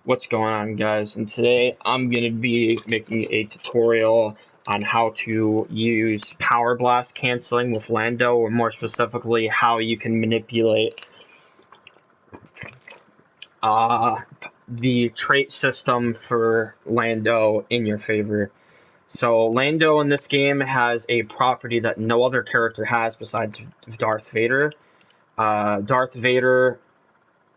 What's going on, guys? And today I'm going to be making a tutorial on how to use Power Blast canceling with Lando, or more specifically how you can manipulate uh, the trait system for Lando in your favor. So Lando in this game has a property that no other character has besides Darth Vader. Darth Vader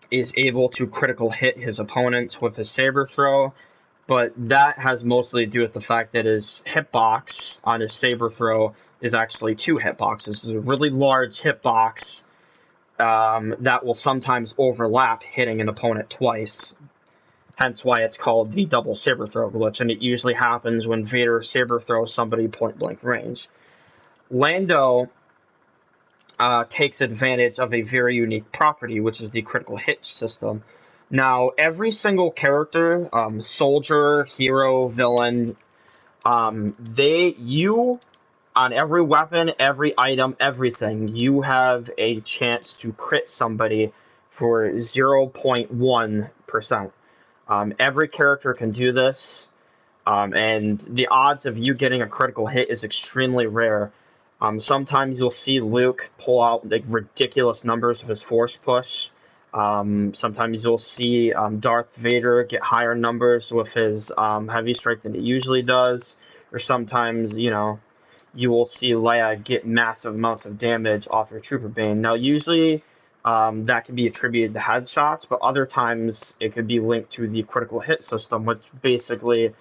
is able to critical hit his opponents with his saber throw, but that has mostly to do with the fact that his hitbox on his saber throw is actually two hitboxes. It's a really large hitbox that will sometimes overlap, hitting an opponent twice. Hence why it's called the double saber throw glitch, and it usually happens when Vader saber throws somebody point blank range. Lando takes advantage of a very unique property, which is the critical hit system. Now, every single character, soldier, hero, villain, on every weapon, every item, everything, you have a chance to crit somebody for 0.1%. Every character can do this, and the odds of you getting a critical hit is extremely rare. Sometimes you'll see Luke pull out like ridiculous numbers with his force push. Sometimes you'll see Darth Vader get higher numbers with his heavy strike than he usually does. Or sometimes, you will see Leia get massive amounts of damage off her Trooper Bane. Now, usually that can be attributed to headshots, but other times it could be linked to the critical hit system, which basically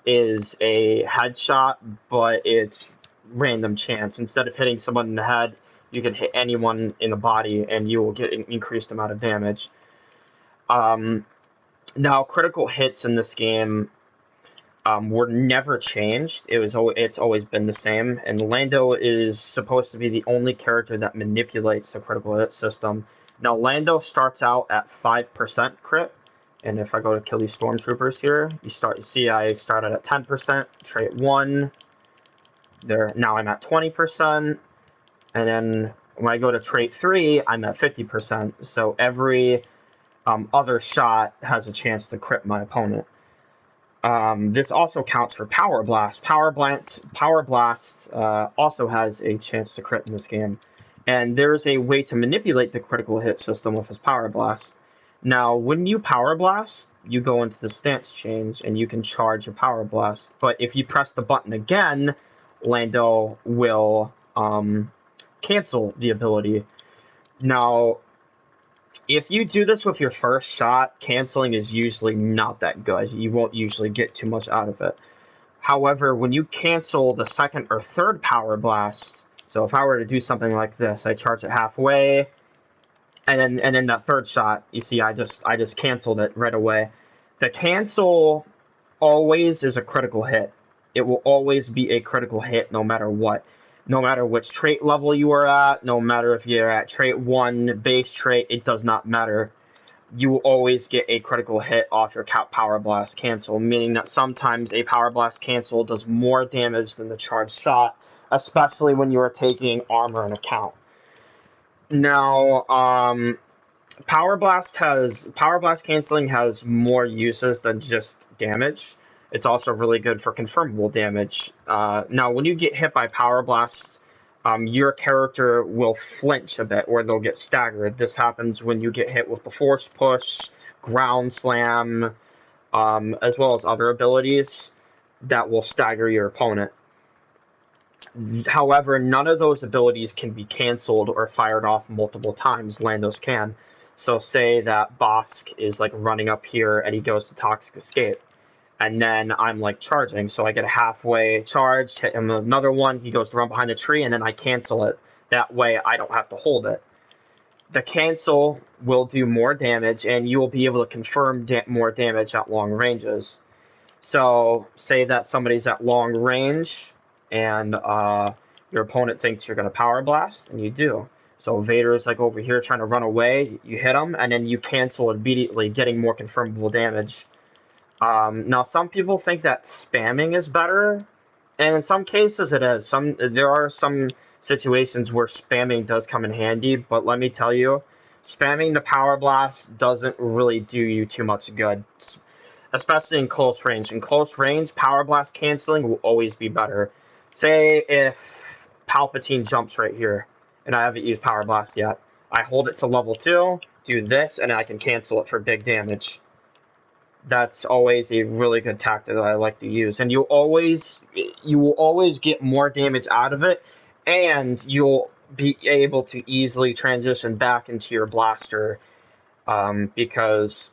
is a headshot, but it's random chance. Instead of hitting someone in the head, you can hit anyone in the body and you will get an increased amount of damage. Now, critical hits in this game were never changed. It's always been the same, and Lando is supposed to be the only character that manipulates the critical hit system. Now, Lando starts out at 5% crit, and if I go to kill these stormtroopers here, I started at 10%, trait 1. Now I'm at 20%, and then when I go to trait 3, I'm at 50%. So every other shot has a chance to crit my opponent. This also counts for Power Blast. Power Blast also has a chance to crit in this game, and there's a way to manipulate the critical hit system with his Power Blast. Now, when you Power Blast, you go into the stance change, and you can charge a Power Blast. But if you press the button again, Lando will cancel the ability. Now, if you do this with your first shot, canceling is usually not that good. You won't usually get too much out of it. However, when you cancel the second or third Power Blast, so if I were to do something like this, I charge it halfway, and then that third shot, you see, I just canceled it right away. The cancel always is a critical hit. It will always be a critical hit no matter what. No matter which trait level you are at, no matter if you're at trait 1, base trait, it does not matter. You will always get a critical hit off your Power Blast cancel, meaning that sometimes a Power Blast cancel does more damage than the charged shot, especially when you are taking armor into account. Now, Power Blast canceling has more uses than just damage. It's also really good for confirmable damage. Now, when you get hit by Power Blast, your character will flinch a bit, or they'll get staggered. This happens when you get hit with the Force Push, Ground Slam, as well as other abilities that will stagger your opponent. However, none of those abilities can be canceled or fired off multiple times. Lando's can. So say that Bossk is like running up here and he goes to Toxic Escape. And then I'm like charging, so I get a halfway charge, hit him another one, he goes to run behind the tree, and then I cancel it. That way I don't have to hold it. The cancel will do more damage, and you will be able to confirm more damage at long ranges. So say that somebody's at long range, and your opponent thinks you're going to Power Blast, and you do. So Vader's like over here trying to run away, you hit him, and then you cancel immediately, getting more confirmable damage. Now, some people think that spamming is better, and in some cases it is. There are some situations where spamming does come in handy, but let me tell you, spamming the Power Blast doesn't really do you too much good. especially in close range. In close range, Power Blast canceling will always be better. Say if Palpatine jumps right here, and I haven't used Power Blast yet. I hold it to level 2, do this, and I can cancel it for big damage. That's always a really good tactic that I like to use. And you will always get more damage out of it, and you'll be able to easily transition back into your blaster, because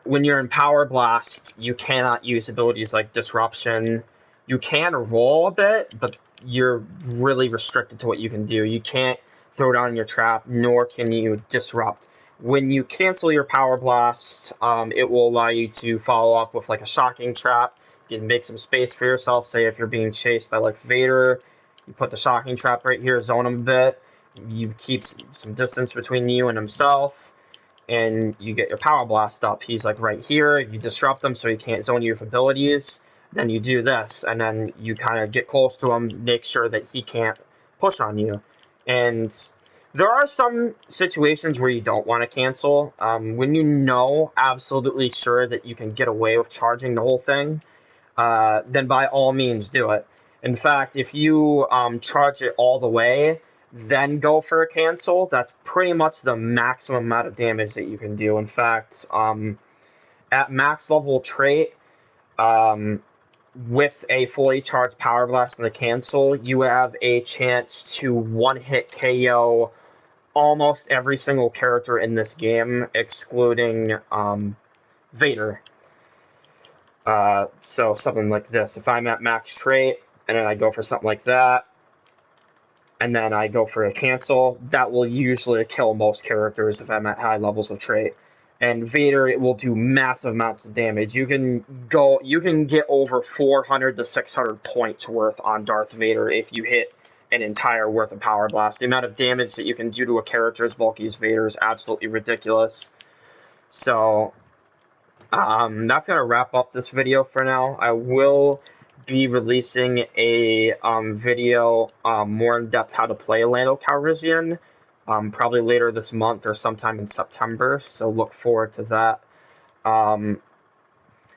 when you're in Power Blast, you cannot use abilities like Disruption. You can roll a bit, but you're really restricted to what you can do. You can't throw down your trap, nor can you disrupt. When you cancel your Power Blast, it will allow you to follow up with like a Shocking Trap. You can make some space for yourself. Say if you're being chased by like Vader, you put the Shocking Trap right here, zone him a bit. You keep some distance between you and himself, and you get your Power Blast up. He's like right here. You disrupt him so he can't zone you with abilities. Then you do this, and then you kind of get close to him, make sure that he can't push on you. And there are some situations where you don't want to cancel. When you know absolutely sure that you can get away with charging the whole thing, then by all means do it. In fact, if you charge it all the way, then go for a cancel, that's pretty much the maximum amount of damage that you can do. In fact, at max level trait, with a fully charged Power Blast and the cancel, you have a chance to one-hit KO almost every single character in this game, excluding Vader. So something like this. If I'm at max trait, and then I go for something like that, and then I go for a cancel, that will usually kill most characters if I'm at high levels of trait. And Vader, it will do massive amounts of damage. You can get over 400 to 600 points worth on Darth Vader if you hit an entire worth of Power Blast. The amount of damage that you can do to a character as bulky as Vader is absolutely ridiculous. So, that's going to wrap up this video for now. I will be releasing a video more in depth how to play Lando Calrissian, probably later this month or sometime in September, so look forward to that. And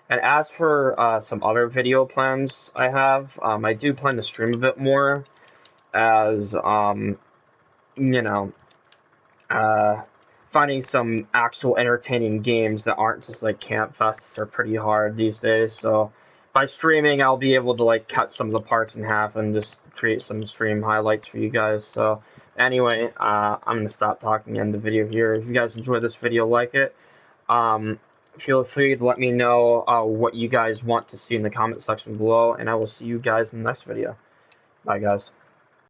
as for some other video plans I have, I do plan to stream a bit more, as finding some actual entertaining games that aren't just like camp fests are pretty hard these days. So by streaming, I'll be able to like cut some of the parts in half and just create some stream highlights for you guys. So anyway, I'm gonna stop talking and end the video here. If you guys enjoyed this video, like it. Feel free to let me know what you guys want to see in the comment section below, and I will see you guys in the next video. Bye, guys.